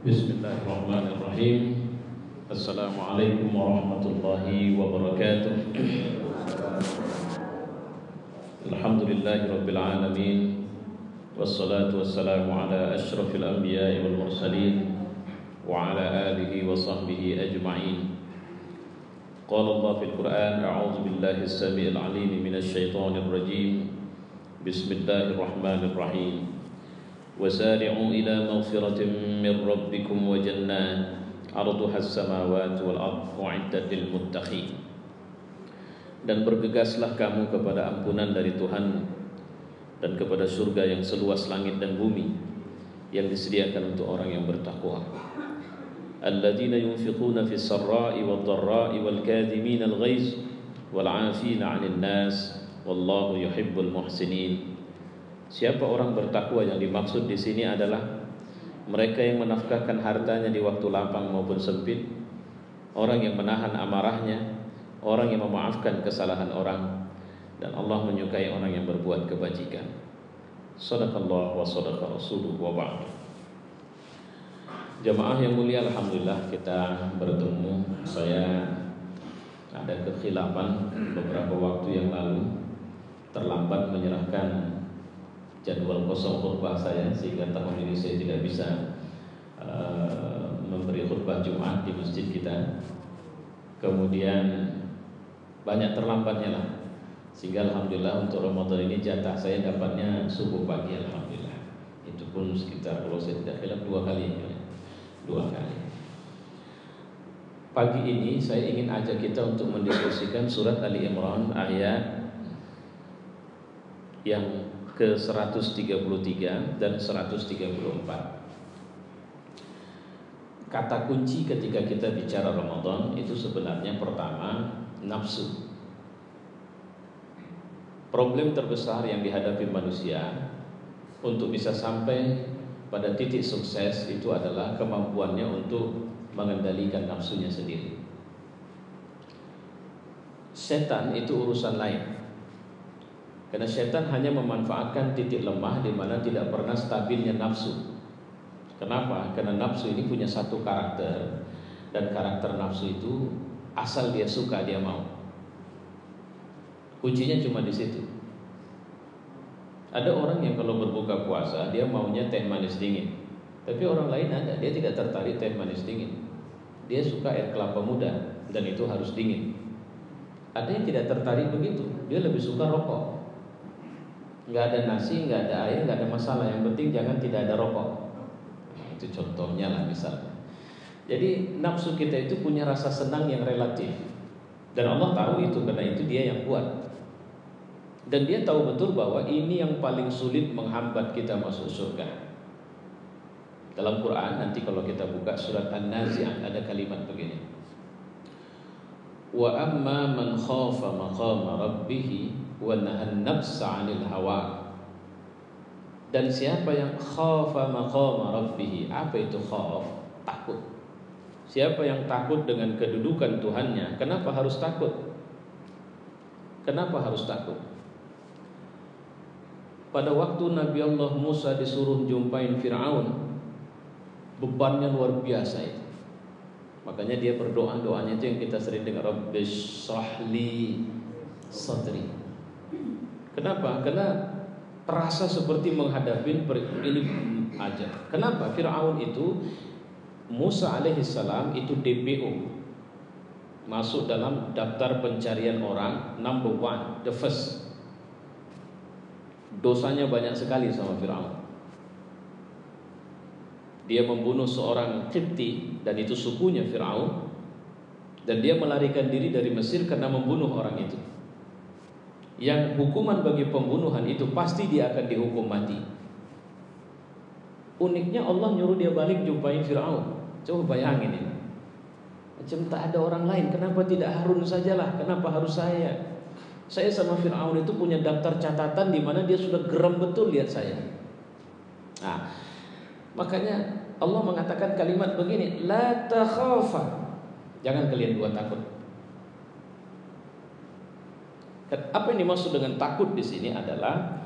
Bismillahirrahmanirrahim. Assalamualaikum warahmatullahi wabarakatuh. Alhamdulillahirabbil alamin. Wassalatu wassalamu ala asyrafil anbiya'i wal mursalin wa ala alihi wa sahbihi ajma'in. Qala Allah fil Qur'an, a'udzu billahi as-sami'il 'alim minasy syaithanir rajim. Bismillahirrahmanirrahim. وسارعوا إلى مغفرة من ربكم وجنات عرضها السماوات والأرض أعدت للمتقين. Dan bergegaslah kamu kepada ampunan dari Tuhan dan kepada surga yang seluas langit dan bumi yang disediakan untuk orang yang bertakwa. Alladzina yunfiquna fis sarra'i wad dharra'i wal kadhimina al ghaiz wal 'afina 'anil nas wallahu yuhibbul muhsinin. Siapa orang bertakwa yang dimaksud di sini adalah mereka yang menafkahkan hartanya di waktu lapang maupun sempit, orang yang menahan amarahnya, orang yang memaafkan kesalahan orang, dan Allah menyukai orang yang berbuat kebajikan. Shadaqallah wa shadaqa rasuluhu wa ba'd. Jamaah yang mulia, alhamdulillah kita bertemu. Saya ada kekhilafan beberapa waktu yang lalu, terlambat menyerahkan jadwal kosong khutbah saya, sehingga tahun ini saya tidak bisa memberi khutbah Jumat di masjid kita. Kemudian banyak terlambatnya lah, sehingga alhamdulillah untuk Ramadan ini jatah saya dapatnya subuh pagi, alhamdulillah. Itu pun sekitar, kalau saya tidak khilaf, dua kali. Pagi ini saya ingin ajak kita untuk mendiskusikan surat Ali Imran ayat yang ke-133 dan 134. Kata kunci ketika kita bicara Ramadan itu sebenarnya pertama nafsu. Problem terbesar yang dihadapi manusia untuk bisa sampai pada titik sukses itu adalah kemampuannya untuk mengendalikan nafsunya sendiri. Setan itu urusan lain. Karena setan hanya memanfaatkan titik lemah di mana tidak pernah stabilnya nafsu. Kenapa? Karena nafsu ini punya satu karakter, dan karakter nafsu itu asal dia suka, dia mau. Kuncinya cuma di situ. Ada orang yang kalau berbuka puasa dia maunya teh manis dingin, tapi orang lain ada, dia tidak tertarik teh manis dingin. Dia suka air kelapa muda dan itu harus dingin. Ada yang tidak tertarik begitu, dia lebih suka rokok. Nggak ada nasi, nggak ada air, nggak ada masalah. Yang penting jangan tidak ada rokok. Nah, itu contohnya lah misalnya. Jadi nafsu kita itu punya rasa senang yang relatif, dan Allah tahu itu, karena itu dia yang buat. Dan dia tahu betul bahwa ini yang paling sulit menghambat kita masuk surga. Dalam Quran nanti kalau kita buka surat An-Nazi'at ada kalimat begini. Wa amma man khafa maqama rabbih wa nahan nafsa 'anil hawa. Dan siapa yang khafa maqama rabbih, apa itu khauf? Takut. Siapa yang takut dengan kedudukan Tuhannya, kenapa harus takut? Kenapa harus takut? Pada waktu Nabi Allah Musa disuruh jumpain Fir'aun, bebannya luar biasa itu. Makanya dia berdoa, doanya itu yang kita sering dengar, Rabbish shrahli sadri. Kenapa? Karena terasa seperti menghadapi ini aja. Kenapa? Fir'aun itu, Musa alaihissalam itu DPO, masuk dalam daftar pencarian orang number one, the first. Dosanya banyak sekali sama Fir'aun. Dia membunuh seorang Qibti, dan itu sukunya Fir'aun, dan dia melarikan diri dari Mesir karena membunuh orang itu. Yang hukuman bagi pembunuhan itu pasti dia akan dihukum mati. Uniknya Allah nyuruh dia balik jumpain Fir'aun. Coba bayangin ini. Macam tak ada orang lain, kenapa tidak Harun sajalah? Kenapa harus saya? Saya sama Fir'aun itu punya daftar catatan di mana dia sudah geram betul lihat saya. Nah, makanya Allah mengatakan kalimat begini, la takhafa. Jangan kalian dua takut. Apa yang dimaksud dengan takut di sini adalah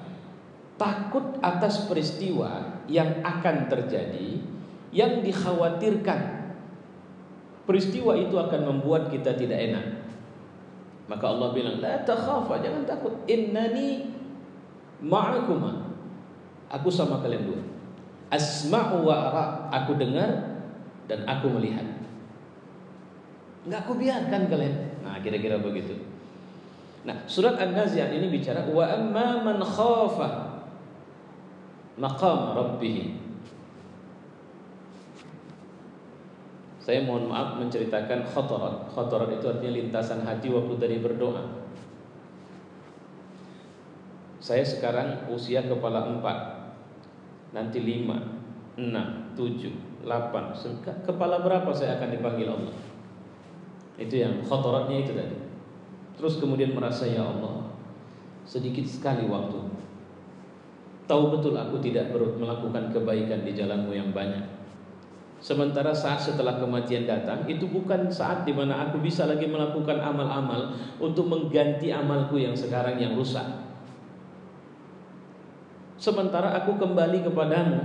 takut atas peristiwa yang akan terjadi, yang dikhawatirkan. Peristiwa itu akan membuat kita tidak enak. Maka Allah bilang, la takhafa, jangan takut. Innani ma'akuma, aku sama kalian dua. Asma'u wa ara, aku dengar dan aku melihat. Enggak aku biarkan kalian. Nah, kira-kira begitu. Nah, surat An-Nazi'at ini bicara wa amma man khafa maqam rabbih. Saya mohon maaf menceritakan khotorat. Khotorat itu artinya lintasan hati waktu tadi berdoa. Saya sekarang usia kepala 4, nanti 5, 6, 7, 8, kepala berapa saya akan dipanggil Allah. Itu yang khotoratnya itu tadi. Terus kemudian merasa, ya Allah, sedikit sekali waktu. Tahu betul aku tidak melakukan kebaikan di jalanmu yang banyak. Sementara saat setelah kematian datang, itu bukan saat di mana aku bisa lagi melakukan amal-amal untuk mengganti amalku yang sekarang yang rusak. Sementara aku kembali kepadamu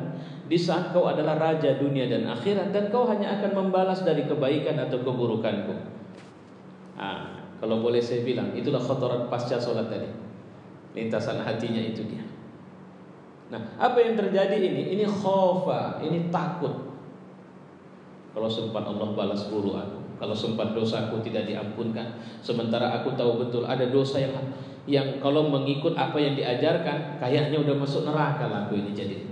di saat kau adalah raja dunia dan akhirat, dan kau hanya akan membalas dari kebaikan atau keburukanku. Kalau boleh saya bilang, itulah khotorat pasca sholat tadi. Lintasan hatinya itu dia. Nah, apa yang terjadi ini? Ini khofa, ini takut. Kalau sempat Allah balas buru aku, kalau sempat dosaku tidak diampunkan, sementara aku tahu betul ada dosa yang kalau mengikut apa yang diajarkan, kayaknya udah masuk neraka lah aku ini jadi.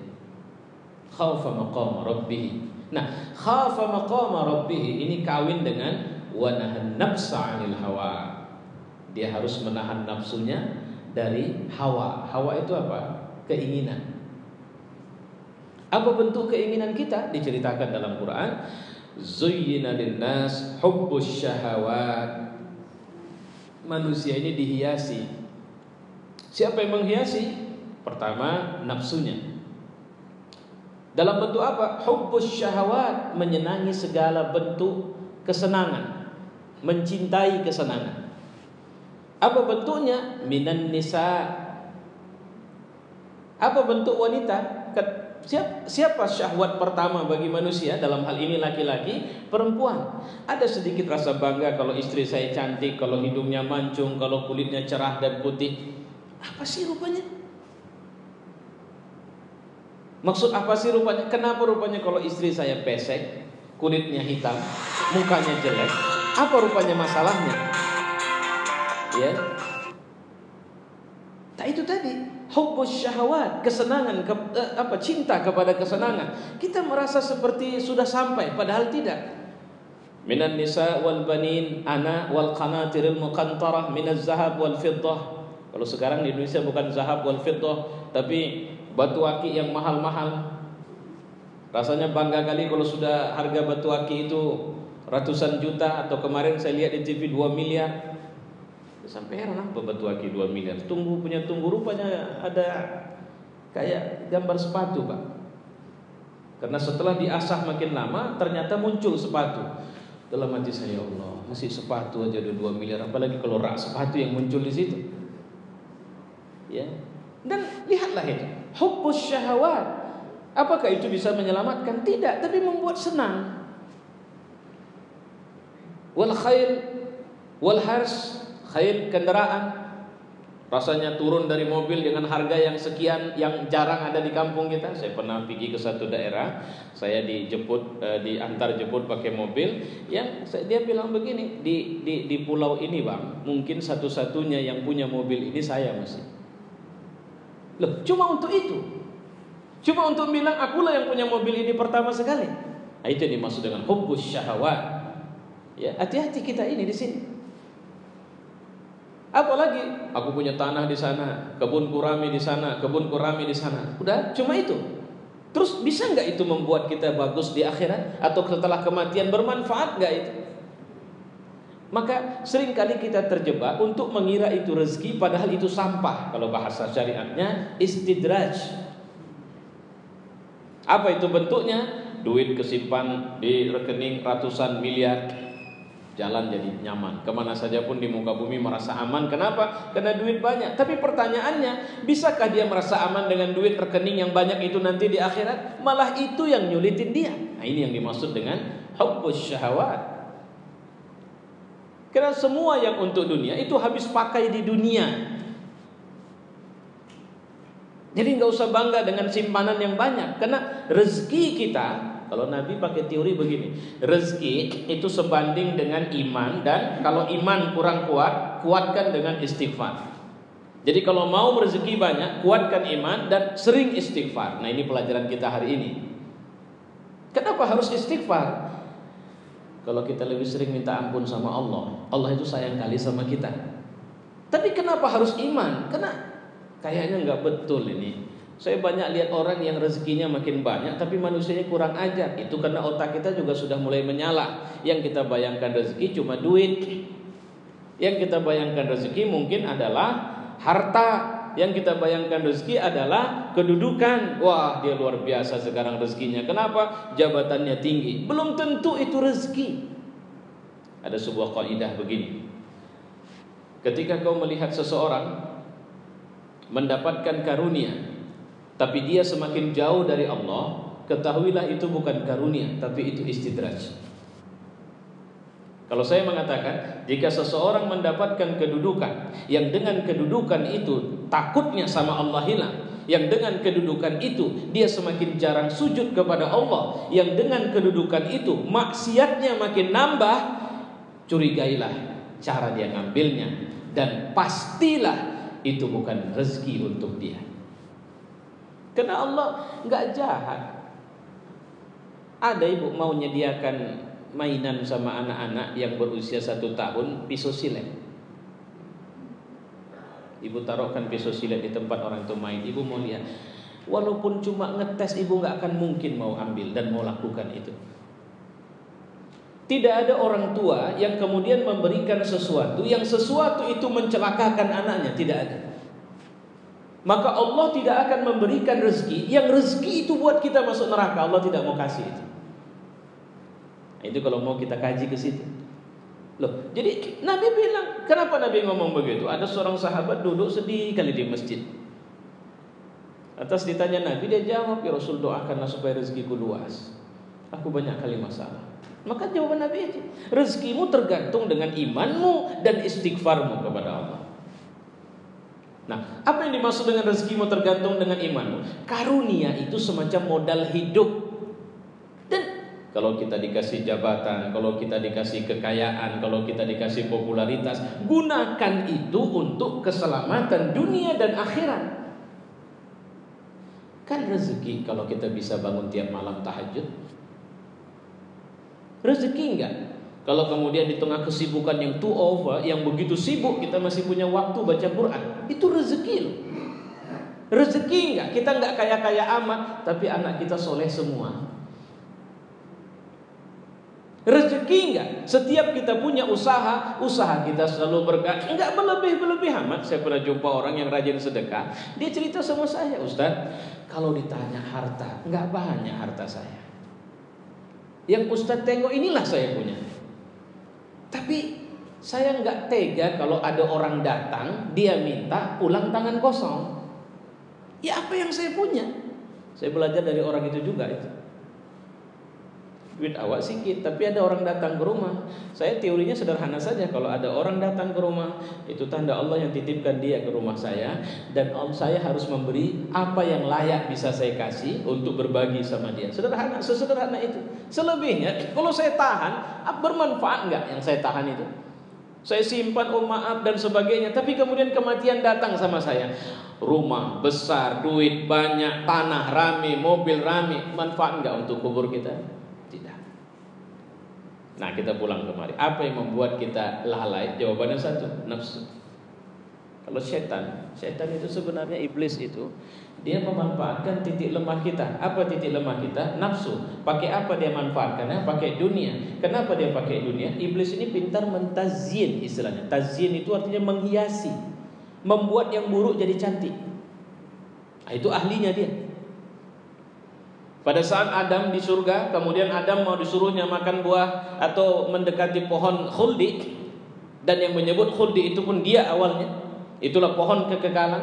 Khaufa maqama rabbih. Nah, khafa maqama rabbih ini kawin dengan wa nahan nafsa 'anil hawa. Dia harus menahan nafsunya dari hawa. Hawa itu apa? Keinginan. Apa bentuk keinginan kita? Diceritakan dalam Quran, zuyyina linnas hubbus syahawat. Manusia ini dihiasi. Siapa yang menghiasi? Pertama, nafsunya. Dalam bentuk apa? Hubbus syahawat, menyenangi segala bentuk kesenangan, mencintai kesenangan. Apa bentuknya? Minan nisa. Apa bentuk wanita? Siapa syahwat pertama bagi manusia? Dalam hal ini laki-laki, perempuan. Ada sedikit rasa bangga kalau istri saya cantik, kalau hidungnya mancung, kalau kulitnya cerah dan putih. Apa sih rupanya? Maksud apa sih rupanya? Kenapa rupanya kalau istri saya pesek, kulitnya hitam, mukanya jelek? Apa rupanya masalahnya? Ya. Nah, itu tadi hubbus syahwat, kesenangan, cinta kepada kesenangan. Kita merasa seperti sudah sampai, padahal tidak. Minan nisa wal banin ana wal qanatiril muqantarah minaz zahab wal fiddah. Kalau sekarang di Indonesia bukan zahab wal fiddah, tapi batu akik yang mahal-mahal. Rasanya bangga kali kalau sudah harga batu akik itu ratusan juta, atau kemarin saya lihat di TV 2 miliar. Sampai heran, apa batu akik 2 miliar? Punya tunggu rupanya ada kayak gambar sepatu, Pak. Karena setelah diasah makin lama, ternyata muncul sepatu. Dalam hati saya, ya Allah, masih sepatu aja udah 2 miliar, apalagi kalau rak sepatu yang muncul di situ. Ya. Dan lihatlah itu, hubbus syahawat. Apakah itu bisa menyelamatkan? Tidak, tapi membuat senang. Wal khair wal hars, khair kendaraan. Rasanya turun dari mobil dengan harga yang sekian, yang jarang ada di kampung kita. Saya pernah pergi ke satu daerah, saya diantar jemput pakai mobil. Dia bilang begini, di pulau ini bang, mungkin satu-satunya yang punya mobil ini saya masih. Loh, cuma untuk itu, cuma untuk bilang akulah yang punya mobil ini pertama sekali. Nah, itu yang dimaksud dengan hubbus syahwat. Ya, hati-hati kita ini di sini. Apalagi aku punya tanah di sana, kebun kurami di sana, kebun kurami di sana. Udah, cuma itu. Terus bisa nggak itu membuat kita bagus di akhirat atau setelah kematian, bermanfaat nggak itu? Maka seringkali kita terjebak untuk mengira itu rezeki, padahal itu sampah. Kalau bahasa syariatnya istidraj. Apa itu bentuknya? Duit kesimpan di rekening ratusan miliar. Jalan jadi nyaman, kemana saja pun di muka bumi merasa aman. Kenapa? Karena duit banyak. Tapi pertanyaannya, bisakah dia merasa aman dengan duit rekening yang banyak itu nanti di akhirat? Malah itu yang nyulitin dia. Nah, ini yang dimaksud dengan hubbus syahawat. Karena semua yang untuk dunia itu habis pakai di dunia. Jadi nggak usah bangga dengan simpanan yang banyak, karena rezeki kita, kalau Nabi pakai teori begini, rezeki itu sebanding dengan iman, dan kalau iman kurang kuat, kuatkan dengan istighfar. Jadi kalau mau rezeki banyak, kuatkan iman dan sering istighfar. Nah, ini pelajaran kita hari ini. Kenapa harus istighfar? Kalau kita lebih sering minta ampun sama Allah, Allah itu sayang kali sama kita. Tapi kenapa harus iman? Karena kayaknya nggak betul ini. Saya banyak lihat orang yang rezekinya makin banyak, tapi manusianya kurang ajar. Itu karena otak kita juga sudah mulai menyala. Yang kita bayangkan rezeki cuma duit. Yang kita bayangkan rezeki mungkin adalah harta. Yang kita bayangkan rezeki adalah kedudukan. Wah, dia luar biasa sekarang rezekinya. Kenapa? Jabatannya tinggi. Belum tentu itu rezeki. Ada sebuah kaidah begini. Ketika kau melihat seseorang mendapatkan karunia, tapi dia semakin jauh dari Allah, ketahuilah itu bukan karunia, tapi itu istidraj. Kalau saya mengatakan, jika seseorang mendapatkan kedudukan, yang dengan kedudukan itu takutnya sama Allah hilang, yang dengan kedudukan itu dia semakin jarang sujud kepada Allah, yang dengan kedudukan itu maksiatnya makin nambah, curigailah cara dia ngambilnya, dan pastilah itu bukan rezeki untuk dia. Karena Allah nggak jahat. Ada ibu mau menyediakan mainan sama anak-anak yang berusia 1 tahun, pisau silet. Ibu taruhkan pisau silet di tempat orang itu main. Ibu mau lihat, walaupun cuma ngetes, ibu nggak akan mungkin mau ambil dan mau lakukan itu. Tidak ada orang tua yang kemudian memberikan sesuatu yang sesuatu itu mencelakakan anaknya, tidak ada. Maka Allah tidak akan memberikan rezeki yang rezeki itu buat kita masuk neraka. Allah tidak mau kasih itu. Itu kalau mau kita kaji ke situ. Loh, jadi Nabi bilang, kenapa Nabi ngomong begitu? Ada seorang sahabat duduk sedih kali di masjid. Atas ditanya Nabi, dia jawab, ya Rasul, doakanlah supaya rezekiku luas. Aku banyak kali masalah. Maka jawaban Nabi itu, rezekimu tergantung dengan imanmu dan istighfarmu kepada Allah. Nah, apa yang dimaksud dengan rezekimu tergantung dengan imanmu? Karunia itu semacam modal hidup. Kalau kita dikasih jabatan, kalau kita dikasih kekayaan, kalau kita dikasih popularitas, gunakan itu untuk keselamatan dunia dan akhirat. Kan rezeki kalau kita bisa bangun tiap malam tahajud. Rezeki enggak? Kalau kemudian di tengah kesibukan yang too over, yang begitu sibuk, kita masih punya waktu baca Quran. Itu rezeki loh. Rezeki enggak? Kita enggak kaya-kaya amat, tapi anak kita soleh semua. Rezeki enggak? Setiap kita punya usaha kita selalu berkah. Enggak berlebih amat. Saya pernah jumpa orang yang rajin sedekah. Dia cerita sama saya, Ustaz, kalau ditanya harta, enggak banyak harta saya. Yang Ustaz tengok inilah saya punya. Tapi saya enggak tega kalau ada orang datang, dia minta pulang tangan kosong. Ya apa yang saya punya? Saya belajar dari orang itu juga itu. Duit awak sikit, tapi ada orang datang ke rumah. Saya teorinya sederhana saja. Kalau ada orang datang ke rumah, itu tanda Allah yang titipkan dia ke rumah saya, dan saya harus memberi apa yang layak bisa saya kasih untuk berbagi sama dia. Sederhana, sesederhana itu. Selebihnya, kalau saya tahan, bermanfaat enggak yang saya tahan itu? Saya simpan, oh maaf dan sebagainya, tapi kemudian kematian datang sama saya. Rumah besar, duit banyak, tanah rame, mobil rame, manfaat enggak untuk kubur kita? Tidak. Nah, kita pulang kemari. Apa yang membuat kita lalai? Jawabannya satu, nafsu. Kalau setan itu sebenarnya iblis itu, dia memanfaatkan titik lemah kita. Apa titik lemah kita? Nafsu. Pakai apa dia manfaatkannya? Pakai dunia. Kenapa dia pakai dunia? Iblis ini pintar mentazyin istilahnya. Tazyin itu artinya menghiasi, membuat yang buruk jadi cantik. Nah, itu ahlinya dia. Pada saat Adam di surga, kemudian Adam mau disuruhnya makan buah atau mendekati pohon khuldi, dan yang menyebut khuldi itu pun dia awalnya, itulah pohon kekekalan.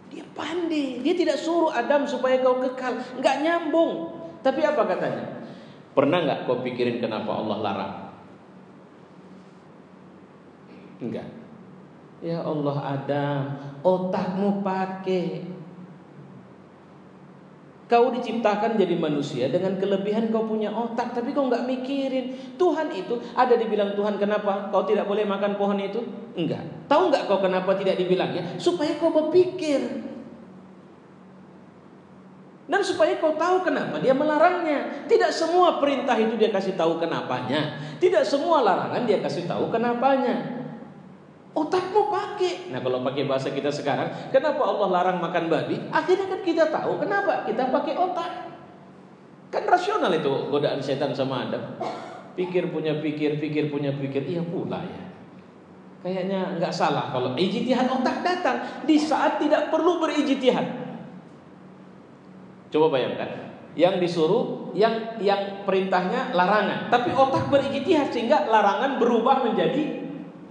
Dia pandai, dia tidak suruh Adam supaya kau kekal, nggak nyambung. Tapi apa katanya? Pernah nggak kau pikirin kenapa Allah larang? Enggak. Ya Allah Adam, otakmu pakai. Kau diciptakan jadi manusia dengan kelebihan kau punya otak, tapi kau nggak mikirin. Tuhan itu ada dibilang Tuhan kenapa kau tidak boleh makan pohon itu? Enggak. Tahu nggak kau kenapa tidak dibilangnya? Supaya kau berpikir. Dan supaya kau tahu kenapa dia melarangnya. Tidak semua perintah itu dia kasih tahu kenapanya. Tidak semua larangan dia kasih tahu kenapanya. Otakmu pakai. Nah kalau pakai bahasa kita sekarang, kenapa Allah larang makan babi? Akhirnya kan kita tahu kenapa kita pakai otak. Kan rasional itu godaan setan sama Adam. Pikir punya pikir, pikir punya pikir. Iya pula ya. Kayaknya nggak salah kalau ijtihad otak datang di saat tidak perlu berijtihad. Coba bayangkan, yang disuruh, yang perintahnya larangan, tapi otak berijtihad sehingga larangan berubah menjadi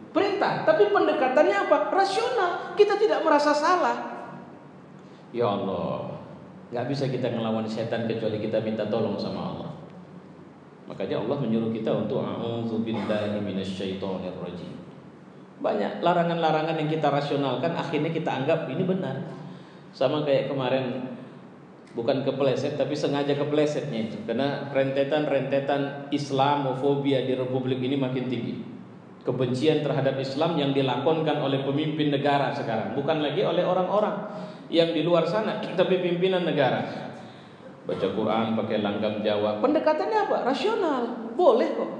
perintah. Tapi pendekatannya apa? Rasional. Kita tidak merasa salah. Ya Allah, nggak bisa kita ngelawan setan kecuali kita minta tolong sama Allah. Makanya Allah menyuruh kita untuk a'udzubillahi minasyaitonirrajim. Banyak larangan-larangan yang kita rasionalkan, akhirnya kita anggap ini benar. Sama kayak kemarin, bukan kepleset tapi sengaja keplesetnya itu. Karena rentetan-rentetan Islamofobia di Republik ini makin tinggi. Kebencian terhadap Islam yang dilakonkan oleh pemimpin negara sekarang, bukan lagi oleh orang-orang yang di luar sana, tapi pimpinan negara. Baca Quran pakai langgam Jawa. Pendekatannya apa? Rasional. Boleh kok.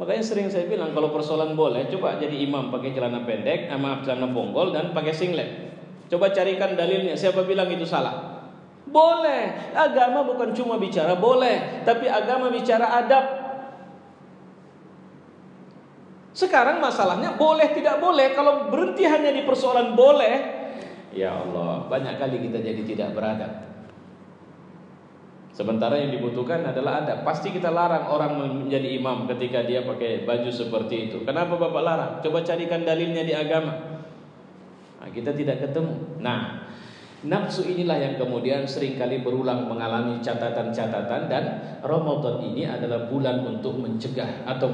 Makanya sering saya bilang kalau persoalan boleh, coba jadi imam pakai celana pendek, celana bonggol dan pakai singlet. Coba carikan dalilnya. Siapa bilang itu salah? Boleh. Agama bukan cuma bicara boleh, tapi agama bicara adab. Sekarang masalahnya boleh tidak boleh. Kalau berhenti hanya di persoalan boleh, ya Allah, banyak kali kita jadi tidak beradab. Sementara yang dibutuhkan adalah adab. Pasti kita larang orang menjadi imam ketika dia pakai baju seperti itu. Kenapa Bapak larang? Coba carikan dalilnya di agama. Nah, kita tidak ketemu. Nah, nafsu inilah yang kemudian seringkali berulang mengalami catatan-catatan. Dan Ramadan ini adalah bulan untuk mencegah atau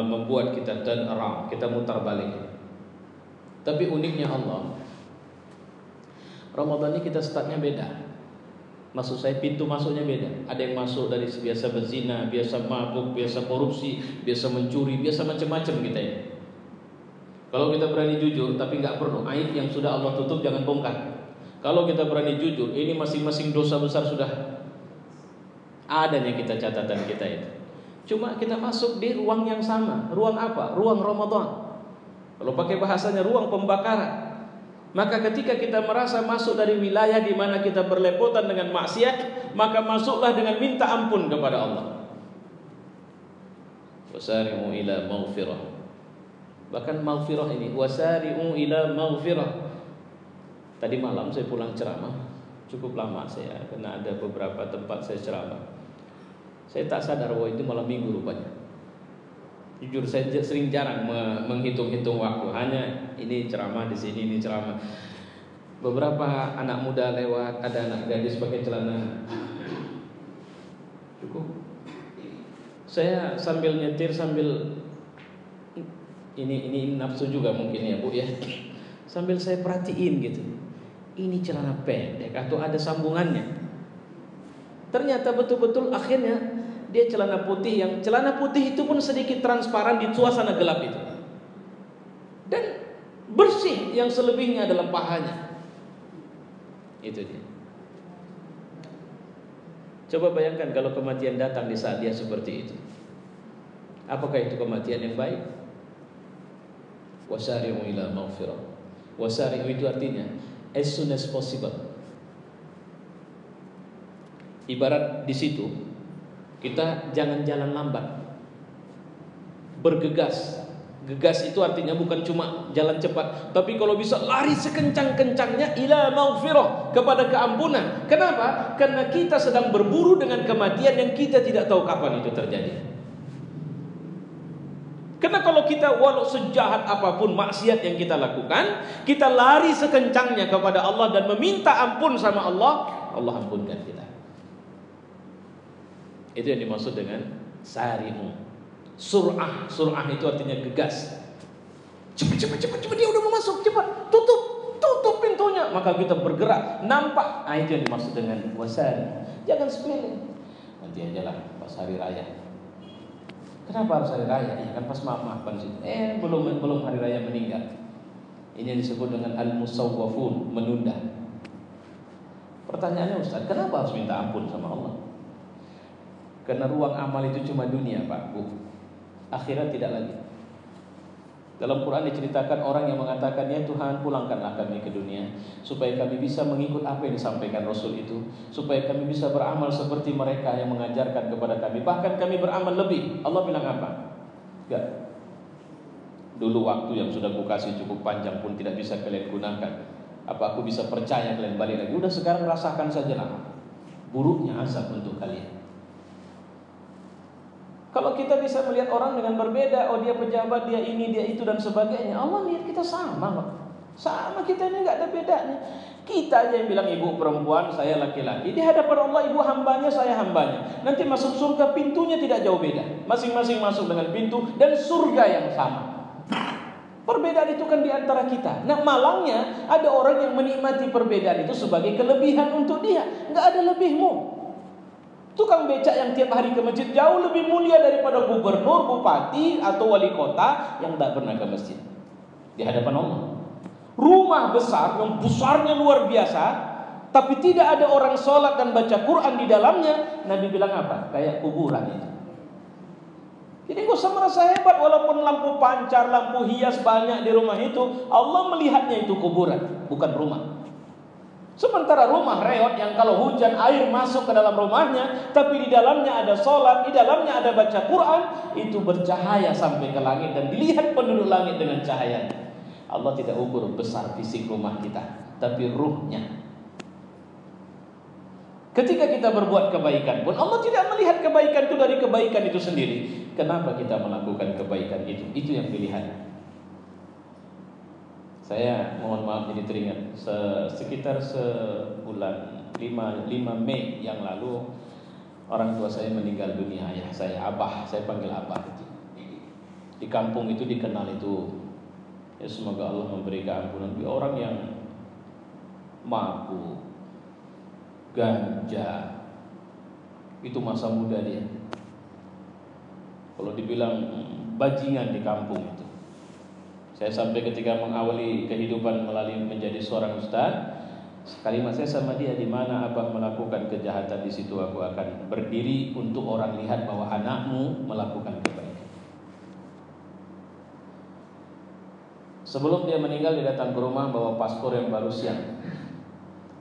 membuat kita turn around, kita mutar balik. Tapi uniknya Allah, Ramadan ini kita startnya beda. Maksud saya pintu masuknya beda. Ada yang masuk dari biasa berzina, biasa mabuk, biasa korupsi, biasa mencuri, biasa macam-macam kita ya. Kalau kita berani jujur, tapi nggak perlu aib yang sudah Allah tutup jangan bongkar. Kalau kita berani jujur, ini masing-masing dosa besar sudah adanya kita catatan kita itu. Cuma kita masuk di ruang yang sama. Ruang apa? Ruang Ramadan. Kalau pakai bahasanya ruang pembakaran. Maka ketika kita merasa masuk dari wilayah di mana kita berlepotan dengan maksiat, maka masuklah dengan minta ampun kepada Allah. Wasari'u ila maghfirah. Bahkan maghfirah ini, wasari'u ila maghfirah. Tadi malam saya pulang ceramah, cukup lama saya, karena ada beberapa tempat saya ceramah. Saya tak sadar bahwa itu malam minggu rupanya. Jujur saya sering jarang menghitung-hitung waktu. Hanya ini ceramah di sini, ini ceramah. Beberapa anak muda lewat, ada anak gadis pakai celana. Cukup. Saya sambil nyetir sambil ini nafsu juga mungkin ya Bu ya. Sambil saya perhatiin gitu. Ini celana pendek atau ada sambungannya. Ternyata betul-betul akhirnya dia celana putih, yang celana putih itu pun sedikit transparan di suasana gelap itu. Dan bersih, yang selebihnya adalah pahanya. Itu dia. Coba bayangkan kalau kematian datang di saat dia seperti itu. Apakah itu kematian yang baik? Wasari'u ila maghfirah. Wasari'u itu artinya as soon as possible. Ibarat di situ kita jangan jalan lambat, bergegas. Gegas itu artinya bukan cuma jalan cepat, tapi kalau bisa lari sekencang-kencangnya ila maghfirah, kepada keampunan. Kenapa? Karena kita sedang berburu dengan kematian yang kita tidak tahu kapan itu terjadi. Karena kalau kita walau sejahat apapun maksiat yang kita lakukan, kita lari sekencangnya kepada Allah dan meminta ampun sama Allah, Allah ampunkan kita. Itu yang dimaksud dengan sari'u. Sur'ah itu artinya gegas. Cepat, dia udah mau masuk, cepat, tutup pintunya. Maka kita bergerak, nampak. Itu yang dimaksud dengan wasari. Jangan sepele. Nanti aja lah pas hari raya. Kenapa harus hari raya? Ya kan pas maaf-maafan sih. Belum hari raya meninggal. Ini yang disebut dengan al-musawwafun, menunda. Pertanyaannya, Ustaz, kenapa harus minta ampun sama Allah? Karena ruang amal itu cuma dunia, Pak, Bu. Akhirat tidak lagi. Dalam Quran diceritakan orang yang mengatakan, ya Tuhan, pulangkanlah kami ke dunia supaya kami bisa mengikut apa yang disampaikan Rasul itu, supaya kami bisa beramal seperti mereka yang mengajarkan kepada kami, bahkan kami beramal lebih. Allah bilang apa? Enggak. Dulu waktu yang sudah kukasih cukup panjang pun tidak bisa kalian gunakan. Apa aku bisa percaya kalian balik lagi? Udah, sekarang rasakan sajalah buruknya azab untuk kalian. Kalau kita bisa melihat orang dengan berbeda, dia pejabat, dia ini, dia itu dan sebagainya, Allah lihat kita sama, Pak. Sama, kita ini nggak ada bedanya. Kita aja yang bilang ibu perempuan, saya laki-laki. Di hadapan Allah ibu hambanya, saya hambanya. Nanti masuk surga pintunya tidak jauh beda. Masing-masing masuk dengan pintu dan surga yang sama. Perbedaan itu kan di antara kita. Nah, malangnya ada orang yang menikmati perbedaan itu sebagai kelebihan untuk dia. Nggak ada lebihmu. Tukang becak yang tiap hari ke masjid jauh lebih mulia daripada gubernur, bupati, atau wali kota yang tidak pernah ke masjid di hadapan Allah. Rumah besar yang besarnya luar biasa, tapi tidak ada orang sholat dan baca Quran di dalamnya, Nabi bilang apa? Kayak kuburan itu. Jadi gak usah merasa hebat walaupun lampu pancar, lampu hias banyak di rumah itu, Allah melihatnya itu kuburan, bukan rumah. Sementara rumah reot yang kalau hujan air masuk ke dalam rumahnya, tapi di dalamnya ada sholat, di dalamnya ada baca Quran, itu bercahaya sampai ke langit dan dilihat penduduk langit dengan cahayanya. Allah tidak ukur besar fisik rumah kita, tapi ruhnya. Ketika kita berbuat kebaikan pun, Allah tidak melihat kebaikan itu dari kebaikan itu sendiri. Kenapa kita melakukan kebaikan itu? Itu yang pilihan. Saya mohon maaf jadi teringat sekitar sebulan 5 Mei yang lalu orang tua saya meninggal dunia. Ayah saya, Abah, saya panggil Abah itu. Di kampung itu dikenal itu, ya semoga Allah memberi keampunan. Orang yang mabuk, ganja, itu masa muda dia. Kalau dibilang bajingan di kampung itu. Saya sampai ketika mengawali kehidupan melalui menjadi seorang ustaz, kalimat saya sama dia, di mana Abah melakukan kejahatan, di situ aku akan berdiri untuk orang lihat bahwa anakmu melakukan kebaikan. Sebelum dia meninggal, dia datang ke rumah bawa paspor yang baru siap.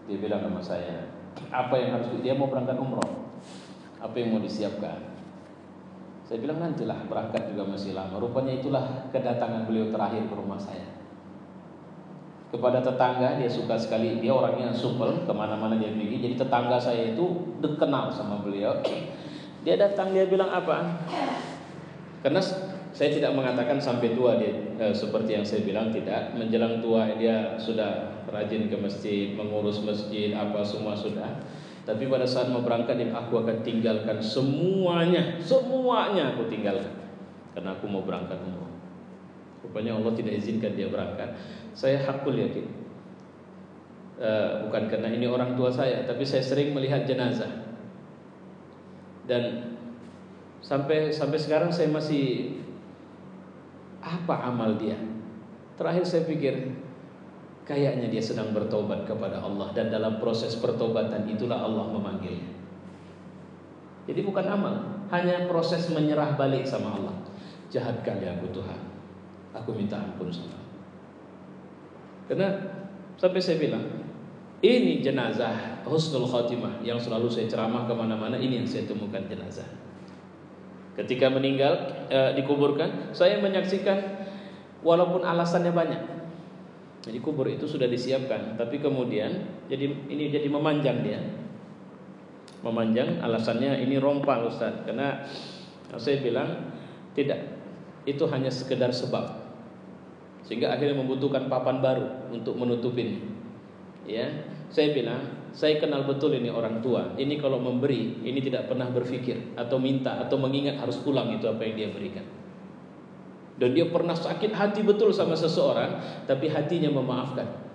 Dia bilang sama saya, apa yang harus dia mau berangkat umroh, apa yang mau disiapkan? Saya bilang nantilah, berangkat juga masih lama. Rupanya itulah kedatangan beliau terakhir ke rumah saya. Kepada tetangga, dia suka sekali, dia orangnya supel, kemana-mana dia pergi. Jadi tetangga saya itu kenal sama beliau. Dia datang, dia bilang apa? Karena saya tidak mengatakan sampai tua dia seperti yang saya bilang, tidak. Menjelang tua dia sudah rajin ke masjid, mengurus masjid, apa semua sudah. Tapi pada saat mau berangkat, aku akan tinggalkan semuanya aku tinggalkan, karena aku mau berangkat umroh. Rupanya Allah tidak izinkan dia berangkat. Saya hakul yakin, bukan karena ini orang tua saya, tapi saya sering melihat jenazah. Dan sampai sekarang saya masih, apa amal dia? Terakhir saya pikir, kayaknya dia sedang bertobat kepada Allah, dan dalam proses pertobatan itulah Allah memanggilnya. Jadi bukan amal, hanya proses menyerah balik sama Allah. Jahat kali aku Tuhan, aku minta ampun sama Allah. Karena sampai saya bilang, ini jenazah husnul khatimah yang selalu saya ceramah kemana-mana, ini yang saya temukan jenazah. Ketika meninggal, dikuburkan, saya menyaksikan walaupun alasannya banyak. Jadi kubur itu sudah disiapkan, tapi kemudian jadi memanjang dia. Memanjang, alasannya ini rompang Ustaz. Karena saya bilang tidak, itu hanya sekedar sebab. Sehingga akhirnya membutuhkan papan baru untuk menutupin. Ya, saya bilang Saya kenal betul ini orang tua. Ini kalau memberi, ini tidak pernah berpikir atau minta atau mengingat harus pulang itu apa yang dia berikan. Dan dia pernah sakit hati betul sama seseorang, tapi hatinya memaafkan.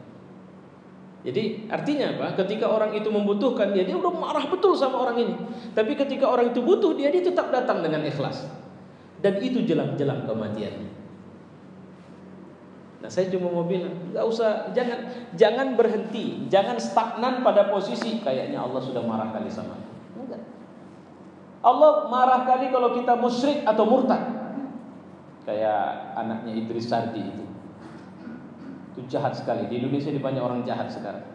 Jadi artinya apa? Ketika orang itu membutuhkan dia udah marah betul sama orang ini. Tapi ketika orang itu butuh dia tetap datang dengan ikhlas. Dan itu jelang-jelang kematian. Nah, saya cuma mau bilang, nggak usah, jangan berhenti, jangan stagnan pada posisi kayaknya Allah sudah marah kali sama kita. Enggak. Allah marah kali kalau kita musyrik atau murtad. Kayak anaknya Idris Sardi itu jahat sekali. Di Indonesia ini banyak orang jahat sekarang.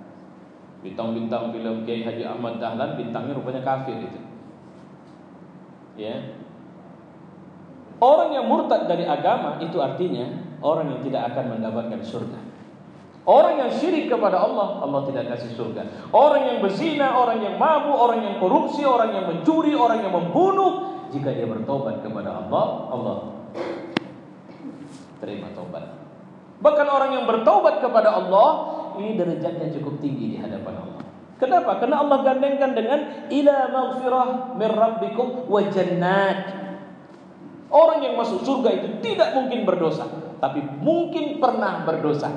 Bintang-bintang film Kiai Haji Ahmad Dahlan bintangnya rupanya kafir itu. Ya. Orang yang murtad dari agama itu artinya orang yang tidak akan mendapatkan surga. Orang yang syirik kepada Allah, Allah tidak kasih surga. Orang yang berzina, orang yang mabuk, orang yang korupsi, orang yang mencuri, orang yang membunuh, jika dia bertobat kepada Allah, Allah terima tobat. Bahkan orang yang bertobat kepada Allah, ini derajatnya cukup tinggi di hadapan Allah. Kenapa? Karena Allah gandengkan dengan ila maghfirah min rabbikum wa jannat. Orang yang masuk surga itu tidak mungkin berdosa, tapi mungkin pernah berdosa.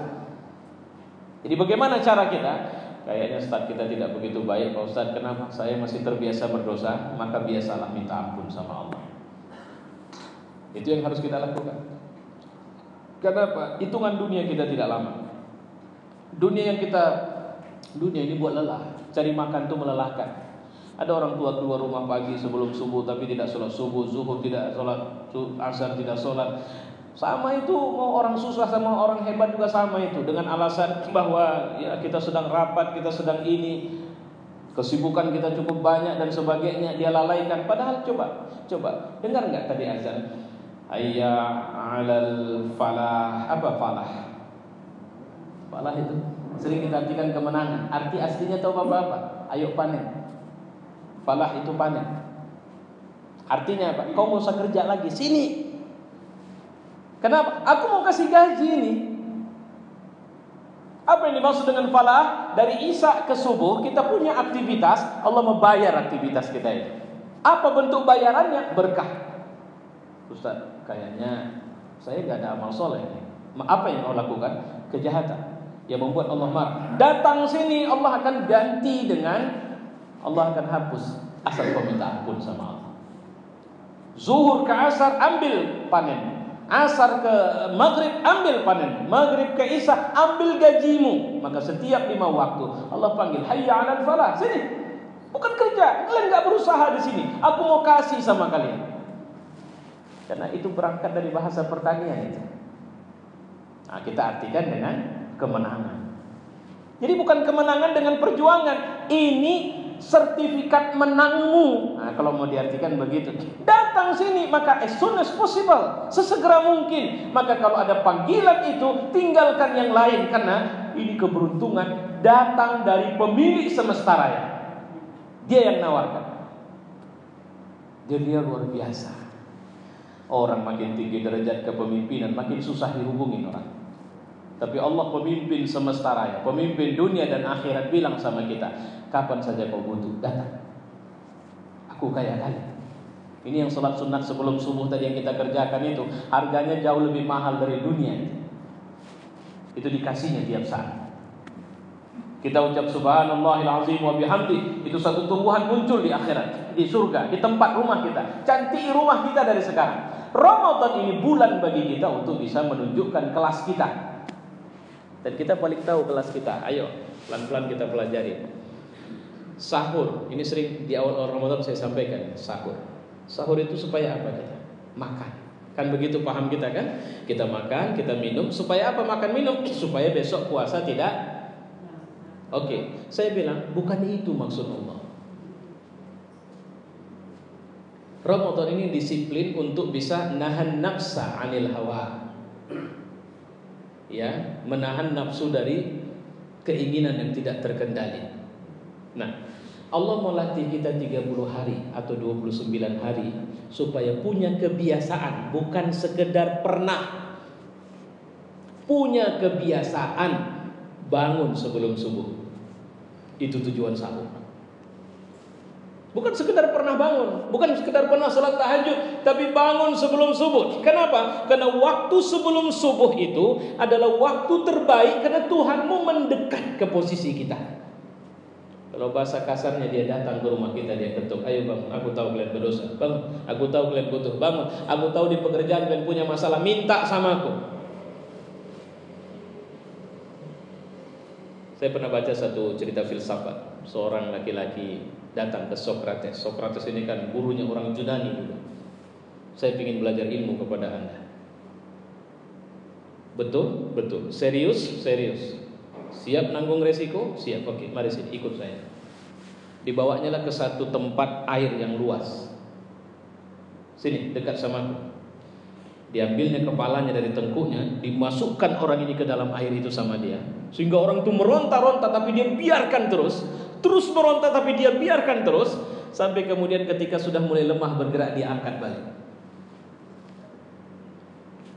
Jadi bagaimana cara kita? Kayaknya Ustaz kita tidak begitu baik Pak Ustaz. Kenapa? Saya masih terbiasa berdosa. Maka biasalah minta ampun sama Allah. Itu yang harus kita lakukan. Kenapa? Hitungan dunia kita tidak lama. Dunia ini buat lelah. Cari makan itu melelahkan. Ada orang tua keluar rumah pagi sebelum subuh tapi tidak sholat subuh, zuhur tidak sholat, asar tidak sholat. Sama itu, mau orang susah sama orang hebat juga sama itu. Dengan alasan bahwa ya kita sedang rapat, kita sedang ini, kesibukan kita cukup banyak dan sebagainya, dia lalaikan. Padahal coba dengar nggak tadi azan? Hayya 'alal falah. Apa falah? Falah itu sering kita artikan kemenangan. Arti aslinya tahu apa? Ayo panen. Falah itu panen. Artinya apa? Kau mau usah kerja lagi, sini. Kenapa? Aku mau kasih gaji ini. Apa yang dimaksud dengan falah? Dari isya ke subuh kita punya aktivitas, Allah membayar aktivitas kita itu. Apa bentuk bayarannya? Berkah. Ustaz, kayaknya saya gak ada amal soleh. Apa yang kau lakukan? Kejahatan yang membuat Allah marah. Datang sini, Allah akan ganti dengan, Allah akan hapus asal kau minta ampun sama Allah. Zuhur ke asar ambil panen, asar ke maghrib ambil panen, maghrib ke isya ambil gajimu. Maka setiap 5 waktu Allah panggil, hayya 'alal falah, sini. Bukan kerja, kalian nggak berusaha di sini. Aku mau kasih sama kalian. Karena itu berangkat dari bahasa pertanian itu. Nah, kita artikan dengan kemenangan. Jadi bukan kemenangan dengan perjuangan. Ini sertifikat menangmu. Nah, kalau mau diartikan begitu. Datang sini, maka as soon as possible, sesegera mungkin. Maka kalau ada panggilan itu, tinggalkan yang lain. Karena ini keberuntungan datang dari pemilik semesta raya. Dia yang nawarkan. Dia luar biasa. Orang makin tinggi derajat kepemimpinan, makin susah dihubungin orang. Tapi Allah pemimpin semesta raya, pemimpin dunia dan akhirat, bilang sama kita, kapan saja kau butuh, datang. Aku kaya kali. Ini yang sholat sunat sebelum subuh tadi yang kita kerjakan itu, harganya jauh lebih mahal dari dunia. Itu dikasihnya tiap saat. Kita ucap subhanallahil azim wa bihamdi, itu satu tumbuhan muncul di akhirat, di surga, di tempat rumah kita. Cantik rumah kita dari sekarang. Ramadan ini bulan bagi kita untuk bisa menunjukkan kelas kita. Dan kita paling tahu kelas kita. Ayo, pelan-pelan kita pelajari. Sahur, ini sering di awal Ramadan saya sampaikan. Sahur itu supaya apa kita? Makan. Kan begitu paham kita kan? Kita makan, kita minum. Supaya apa makan minum? Supaya besok puasa tidak. Oke, saya bilang bukan itu maksud Allah. Ramadan ini disiplin untuk bisa nahan nafsa anil hawa. Ya, menahan nafsu dari keinginan yang tidak terkendali. Nah, Allah melatih kita 30 hari atau 29 hari supaya punya kebiasaan, bukan sekedar pernah. Punya kebiasaan bangun sebelum subuh. Itu tujuan sahur. Bukan sekedar pernah bangun, bukan sekedar pernah salat tahajud, tapi bangun sebelum subuh. Kenapa? Karena waktu sebelum subuh itu adalah waktu terbaik, karena Tuhanmu mendekat ke posisi kita. Kalau bahasa kasarnya, dia datang ke rumah kita, dia ketuk, ayo bang, aku tahu kalian berdosa, bang, aku tahu kalian butuh, bangun, aku tahu di pekerjaan kalian punya masalah, minta sama aku. Saya pernah baca satu cerita filsafat. Seorang laki-laki datang ke Sokrates. Sokrates ini kan gurunya orang Yunani dulu. Saya ingin belajar ilmu kepada Anda. Betul? Betul. Serius? Serius. Siap nanggung resiko? Siap. Oke, mari sini, ikut saya. Dibawanya lah ke satu tempat air yang luas. Sini, dekat sama aku. Diambilnya kepalanya dari tengkuknya, dimasukkan orang ini ke dalam air itu sama dia, sehingga orang itu meronta-ronta, tapi dia biarkan terus meronta, tapi dia biarkan terus, sampai kemudian ketika sudah mulai lemah bergerak, dia angkat balik.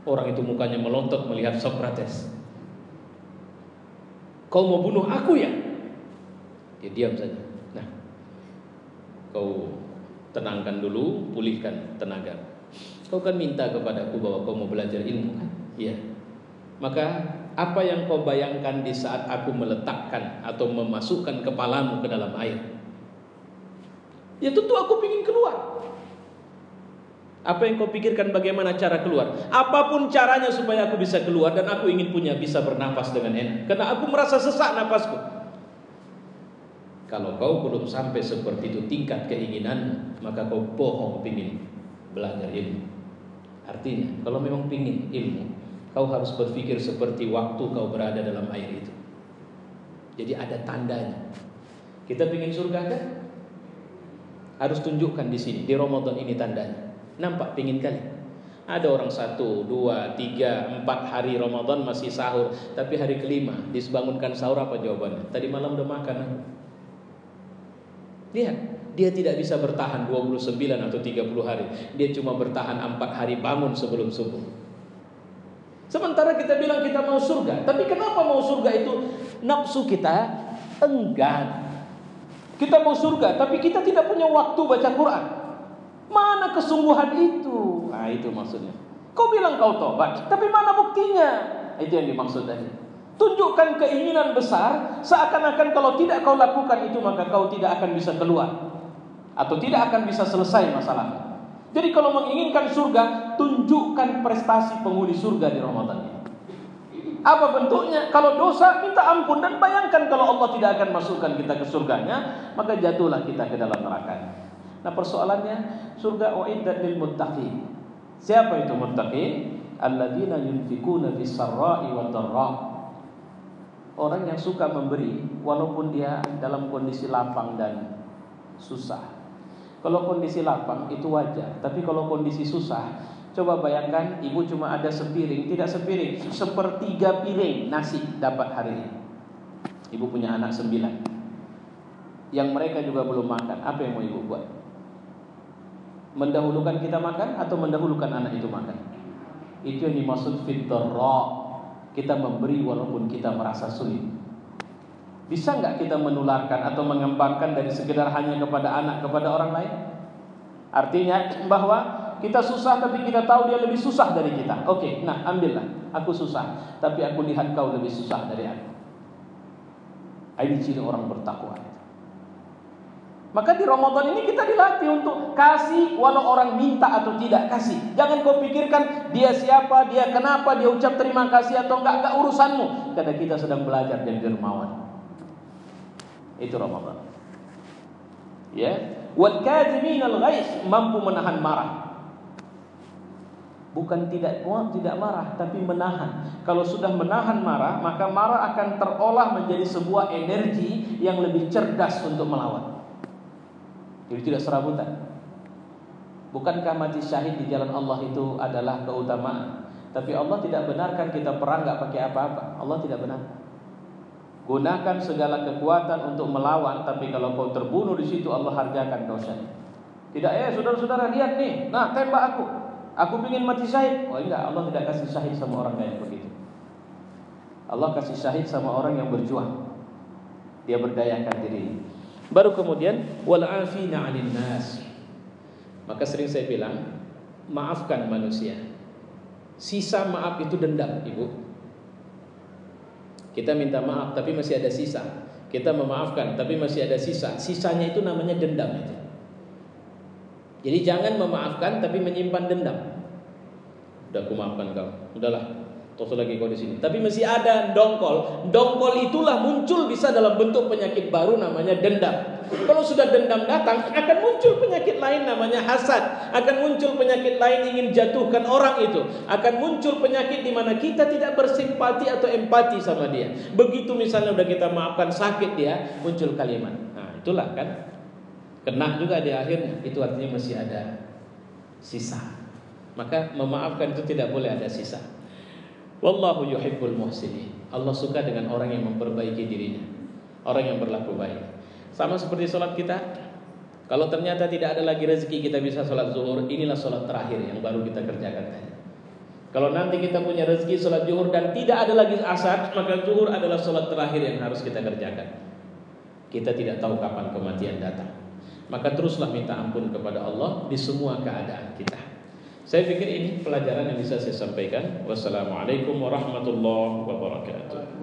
Orang itu mukanya melontot melihat Sokrates. Kau mau bunuh aku ya? Dia diam saja. Nah, kau tenangkan dulu, pulihkan tenaga. Kau kan minta kepadaku bahwa kau mau belajar ilmu kan? Iya. Maka apa yang kau bayangkan di saat aku meletakkan atau memasukkan kepalamu ke dalam air? Ya tentu aku ingin keluar. Apa yang kau pikirkan bagaimana cara keluar? Apapun caranya supaya aku bisa keluar, dan aku ingin bisa bernafas dengan enak. Karena aku merasa sesak napasku. Kalau kau belum sampai seperti itu tingkat keinginanmu, maka kau bohong ingin belajar ilmu. Artinya, kalau memang ingin ilmu, kau harus berpikir seperti waktu kau berada dalam air itu. Jadi ada tandanya. Kita ingin surga kan? Harus tunjukkan di sini, di Ramadan ini tandanya. Nampak pingin kali? Ada orang 1, 2, 3, 4 hari Ramadan masih sahur, tapi hari kelima dibangunkan sahur, apa jawabannya? Tadi malam udah makan. Lihat, dia tidak bisa bertahan 29 atau 30 hari. Dia cuma bertahan 4 hari bangun sebelum subuh. Sementara kita bilang kita mau surga, tapi kenapa mau surga itu nafsu kita enggan. Kita mau surga, tapi kita tidak punya waktu baca Quran. Mana kesungguhan itu? Nah, itu maksudnya. Kau bilang kau tobat, tapi mana buktinya? Itu yang dimaksud tadi. Tunjukkan keinginan besar, seakan-akan kalau tidak kau lakukan itu, maka kau tidak akan bisa keluar, atau tidak akan bisa selesai masalahnya. Jadi kalau menginginkan surga, tunjukkan prestasi penghuni surga di Ramadan ini. Apa bentuknya? Kalau dosa, minta ampun, dan bayangkan kalau Allah tidak akan masukkan kita ke surganya, maka jatuhlah kita ke dalam neraka. Nah, persoalannya, surga uiddat lil muttaqin. Siapa itu muttaqin? Alladzina yunfikuna fis sarra'i wad dharra. Orang yang suka memberi walaupun dia dalam kondisi lapang dan susah. Kalau kondisi lapang itu wajar, tapi kalau kondisi susah, coba bayangkan ibu cuma ada sepiring, tidak sepiring, sepertiga piring nasi dapat hari ini. Ibu punya anak 9 yang mereka juga belum makan. Apa yang mau ibu buat? Mendahulukan kita makan atau mendahulukan anak itu makan? Itu yang dimaksud fitrah. Kita memberi walaupun kita merasa sulit. Bisa nggak kita menularkan atau mengembangkan dari sekedar hanya kepada anak, kepada orang lain? Artinya bahwa kita susah tapi kita tahu dia lebih susah dari kita. Oke, nah ambillah. Aku susah, tapi aku lihat kau lebih susah dari aku. Ini ciri orang bertakwa. Maka di Ramadan ini kita dilatih untuk kasih walau orang minta atau tidak kasih. Jangan kau pikirkan dia siapa, dia kenapa, dia ucap terima kasih atau enggak urusanmu. Karena kita sedang belajar dan dermawan. Itu Ramadan. Ya, wal kadhiminal ghaiz, mampu menahan marah. Bukan tidak marah, tapi menahan. Kalau sudah menahan marah, maka marah akan terolah menjadi sebuah energi yang lebih cerdas untuk melawan. Jadi tidak serabutan. Bukankah mati syahid di jalan Allah itu adalah keutamaan? Tapi Allah tidak benarkan kita perang gak pakai apa-apa. Allah tidak benar. Gunakan segala kekuatan untuk melawan, tapi kalau kau terbunuh di situ, Allah hargakan dosanya. Tidak, saudara-saudara lihat nih, nah tembak aku. Aku ingin mati syahid. Oh enggak, Allah tidak kasih syahid sama orang kayak begitu. Allah kasih syahid sama orang yang berjuang. dia berdayakan diri. Baru kemudian wal afina 'anil nas. Maka sering saya bilang, maafkan manusia. Sisa maaf itu dendam, Ibu. Kita minta maaf tapi masih ada sisa. Kita memaafkan tapi masih ada sisa. Sisanya itu namanya dendam itu. Jadi jangan memaafkan tapi menyimpan dendam. Udah aku maafkan kau, udahlah, terus lagi kau di sini. Tapi masih ada dongkol. Dongkol itulah muncul bisa dalam bentuk penyakit baru namanya dendam. Kalau sudah dendam datang, akan muncul penyakit lain namanya hasad. Akan muncul penyakit lain ingin jatuhkan orang itu. Akan muncul penyakit di mana kita tidak bersimpati atau empati sama dia. Begitu misalnya udah kita maafkan sakit dia, muncul kalimat. Nah, itulah kan. Kena juga di akhirnya. Itu artinya masih ada sisa. Maka memaafkan itu tidak boleh ada sisa. Wallahu yuhibbul muhsinin. Allah suka dengan orang yang memperbaiki dirinya, orang yang berlaku baik. Sama seperti sholat kita. Kalau ternyata tidak ada lagi rezeki kita bisa sholat zuhur, inilah sholat terakhir yang baru kita kerjakan tadi. Kalau nanti kita punya rezeki sholat zuhur dan tidak ada lagi asar, maka zuhur adalah sholat terakhir yang harus kita kerjakan. Kita tidak tahu kapan kematian datang. Maka teruslah minta ampun kepada Allah di semua keadaan kita. Saya pikir ini pelajaran yang bisa saya sampaikan. Wassalamualaikum warahmatullahi wabarakatuh.